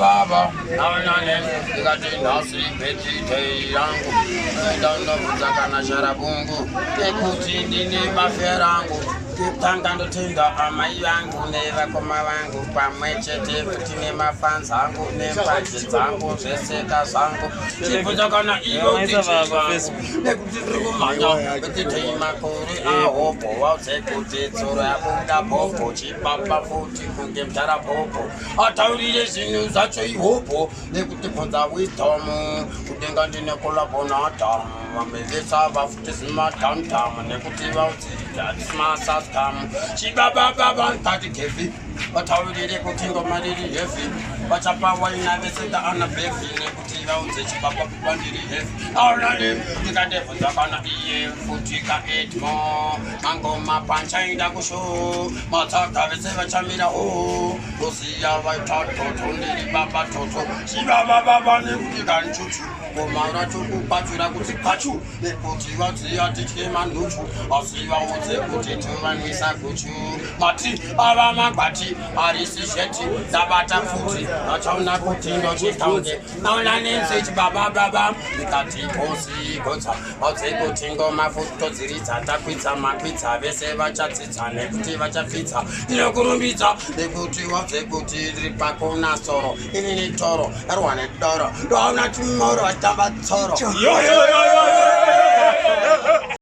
Baba, nasi petite yangu, ndono mzakana sharabungu, kekutindi ni maferangu, kitangando tinda amai yangu, neva koma wangu, kwa mwechete futine mafanzangu, nempachi zangu, zeseka zangu, chipuzakana iyo tichiwangu, nekutindrugu manya, petite imakuri ahopo, wausekuti tsura bunga popo, chipapa futi kunge mtara popo, ataurire zvinhu zvacho ihopo nekutiponza wisdom kudenga ndinekola bonatamu vamevesa vafuti zimatamtamu nekuti vaudzidatismasastamu chibabababa nkati kevi vataurire kuti ngoma riri hevi vachapawaina veseka ana bevi nekuti vaudze chibaba kubandiri hevi aunani ndikandebvunza kana iye futi kaedmo mangoma panchainda kusho matsaga vese vachamira o kuziya vaitatoto ndiri baba toto chibabababa nekuti kanchuchu ngoma racho kupachura kuti pachu nekuti vadziya titye manhuchu asi vaudze kuti tovanwisa guchu mati ava magwati arisi zveti dzabata futi vachaona kuti ndochitaunge naona nenze chibabababa ndikati kosi gotsa vaudze kuti ngoma futi todziridza takwidza makwidza vese vachadzidza nekuti vachapfidza ndinokurumbidza nekuti vaudze kuti ndiri pakona soro inini toro arwane doro ndoaona chimoro atamba tsoro